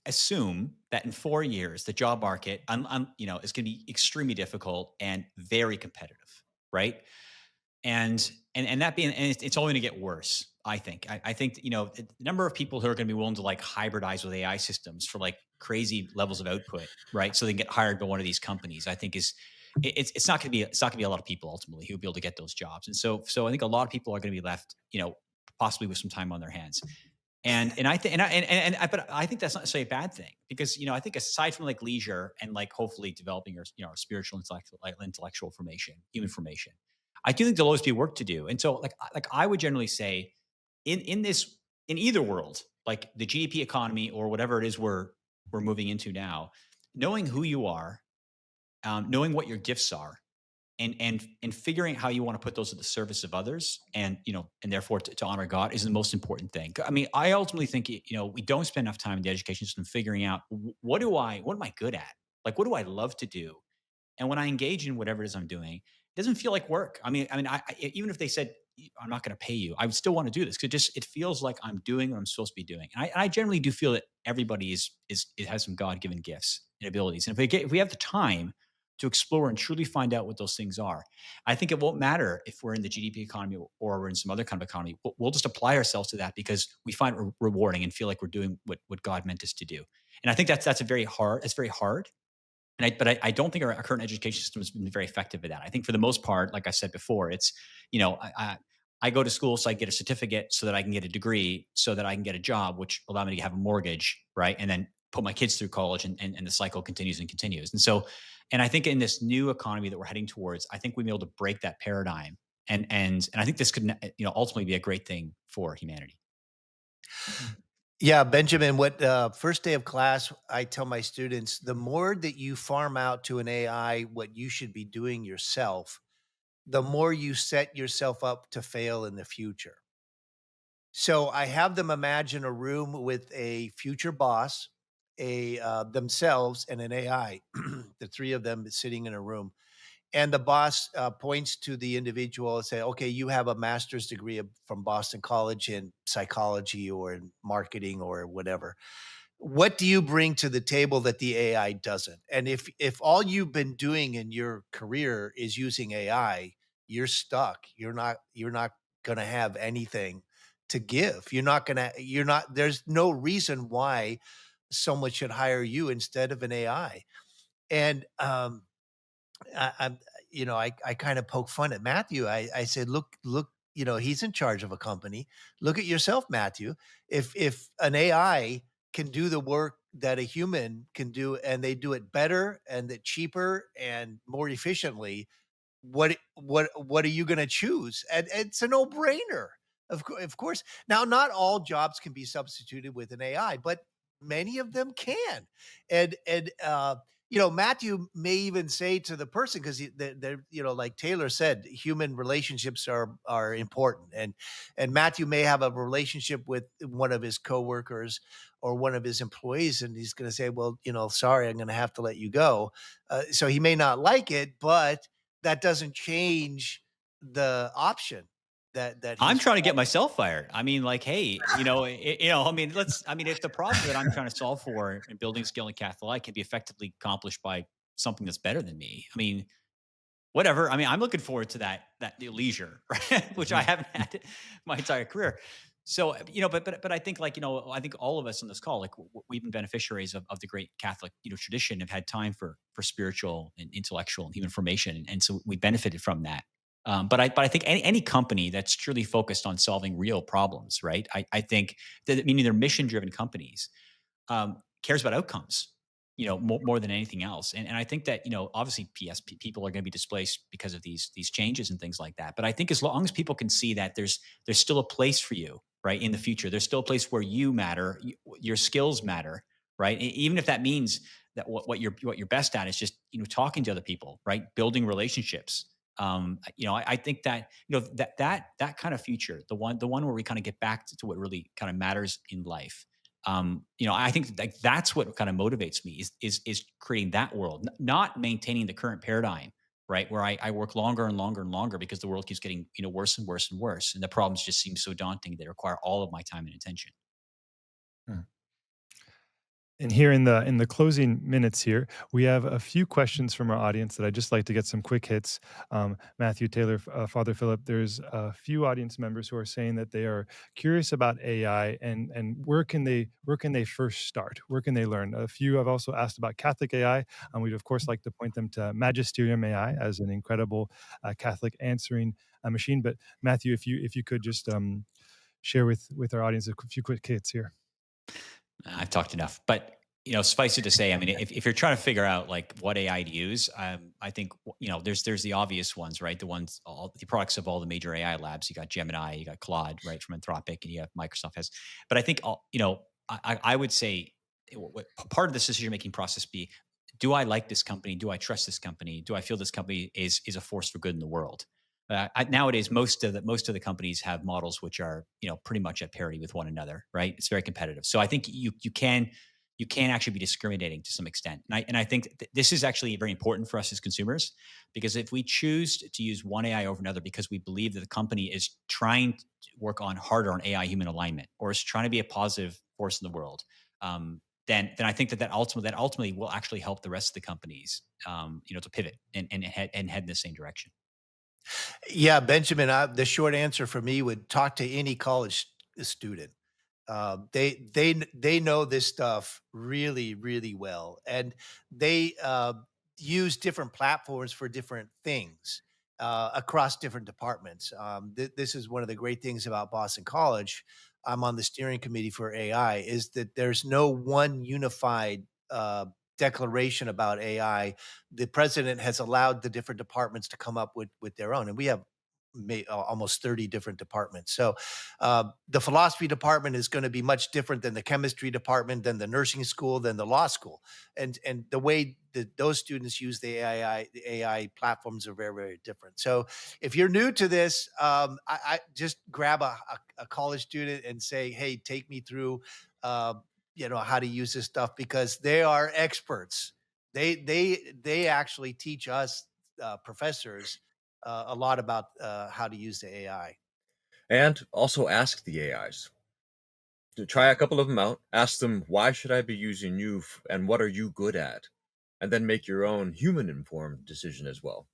assume that in 4 years the job market is going to be extremely difficult and very competitive, right? And that being and it's only going to get worse. I think the number of people who are going to be willing to like hybridize with AI systems for like crazy levels of output, right? So they can get hired by one of these companies. I think it's not going to be a lot of people ultimately who will be able to get those jobs. And so I think a lot of people are going to be left, possibly with some time on their hands. And I think but I think that's not necessarily a bad thing because I think aside from like leisure and like hopefully developing our spiritual intellectual formation, human formation, I do think there'll always be work to do. And so like I would generally say in this in either world, like the GDP economy or whatever it is we're moving into now, knowing who you are, knowing what your gifts are, and figuring out how you want to put those at the service of others, and and therefore to honor God is the most important thing. I mean, I ultimately think we don't spend enough time in the education system figuring out what am I good at, like what do I love to do, and when I engage in whatever it is I'm doing, it doesn't feel like work. Even if they said I'm not going to pay you, I would still want to do this because it feels like I'm doing what I'm supposed to be doing. And I generally do feel that everybody has some God given gifts and abilities, and if we have the time to explore and truly find out what those things are, I think it won't matter if we're in the GDP economy or we're in some other kind of economy. We'll just apply ourselves to that because we find it rewarding and feel like we're doing what God meant us to do. And I think that's very hard. It's very hard. But I don't think our current education system has been very effective at that. I think for the most part, like I said before, it's, I go to school so I get a certificate so that I can get a degree so that I can get a job, which allow me to have a mortgage, right? And then put my kids through college, and the cycle continues and continues. And I think in this new economy that we're heading towards, I think we'll be able to break that paradigm. And I think this could, ultimately be a great thing for humanity. Yeah, Benjamin, what first day of class, I tell my students, the more that you farm out to an AI what you should be doing yourself, the more you set yourself up to fail in the future. So I have them imagine a room with a future boss, a themselves, and an AI. The three of them sitting in a room, and the boss points to the individual and say, "Okay, you have a master's degree from Boston College in psychology or in marketing or whatever. What do you bring to the table that the AI doesn't?" And if all you've been doing in your career is using AI, you're stuck. You're not going to have anything to give. You're not There's no reason why someone should hire you instead of an AI. And I'm, I kind of poke fun at Matthew. I said, look, he's in charge of a company. Look at yourself, Matthew. If an AI can do the work that a human can do, and they do it better and that cheaper and more efficiently, what are you going to choose? And it's a no-brainer. Of course. Now, not all jobs can be substituted with an AI, but many of them can. And Matthew may even say to the person, because they're, like Taylor said, human relationships are important, and Matthew may have a relationship with one of his coworkers or one of his employees, and he's going to say, "Well, sorry, I'm going to have to let you go." So he may not like it, but that doesn't change the option that I'm he's trying to get myself fired. I mean, like, hey, if the problem that I'm trying to solve for in building scale and Catholic life can be effectively accomplished by something that's better than me, I mean, whatever. I mean, I'm looking forward to that leisure, right? Which I haven't had my entire career. So, but I think, I think all of us on this call, like, we've been beneficiaries of the great Catholic, tradition, have had time for spiritual and intellectual and human formation, and so we benefited from that. But I think any company that's truly focused on solving real problems, right? I think that, meaning they're mission driven companies, cares about outcomes, more than anything else. And I think that, obviously, people are going to be displaced because of these changes and things like that. But I think as long as people can see that there's still a place for you, right, in the future, there's still a place where you matter, your skills matter, right? Even if that means that what you're best at is just, talking to other people, right, building relationships. I think that, that kind of future, the one where we kind of get back to what really kind of matters in life. I think that's what kind of motivates me is creating that world, not maintaining the current paradigm, right, where I work longer and longer and longer because the world keeps getting, worse and worse and worse, and the problems just seem so daunting they require all of my time and attention. Hmm. And here in the closing minutes here, we have a few questions from our audience that I'd just like to get some quick hits. Matthew, Taylor, Father Philip, there's a few audience members who are saying that they are curious about AI, and where can they first start? Where can they learn? A few have also asked about Catholic AI, and we'd of course like to point them to Magisterium AI as an incredible Catholic answering machine. But Matthew, if you could just share with our audience a few quick hits here. I've talked enough, but suffice it to say, I mean, if you're trying to figure out like what AI to use, I think there's the obvious ones, right? All the products of all the major AI labs. You got Gemini, you got Claude, right, from Anthropic, and you have Microsoft has. But I think I would say part of this decision making process be: do I like this company? Do I trust this company? Do I feel this company is a force for good in the world? Nowadays, most of the companies have models which are pretty much at parity with one another, right? It's very competitive. So I think you can actually be discriminating to some extent. And I think this is actually very important for us as consumers, because if we choose to use one AI over another because we believe that the company is trying to work on harder on AI human alignment, or is trying to be a positive force in the world, then I think that ultimately will actually help the rest of the companies, to pivot and head in the same direction. Yeah, Benjamin, the short answer for me would talk to any college student. They know this stuff really, really well, and they use different platforms for different things across different departments. This is one of the great things about Boston College. I'm on the steering committee for AI. Is that there's no one unified declaration about AI. The president has allowed the different departments to come up with their own, and we have almost 30 different departments. So the philosophy department is going to be much different than the chemistry department, than the nursing school, than the law school. And the way that those students use the AI platforms are very, very different. So if you're new to this, I just grab a college student and say, hey, take me through how to use this stuff, because they are experts. They actually teach us professors a lot about how to use the AI. And also ask the AIs. To try a couple of them out. Ask them, why should I be using you and what are you good at? And then make your own human informed decision as well.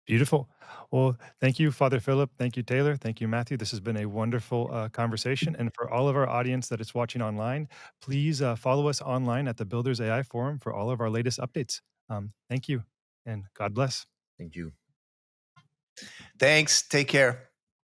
Beautiful. Well, thank you, Father Philip. Thank you, Taylor. Thank you, Matthew. This has been a wonderful conversation. And for all of our audience that is watching online, please follow us online at the Builders AI Forum for all of our latest updates. Thank you, and God bless. Thank you. Thanks. Take care.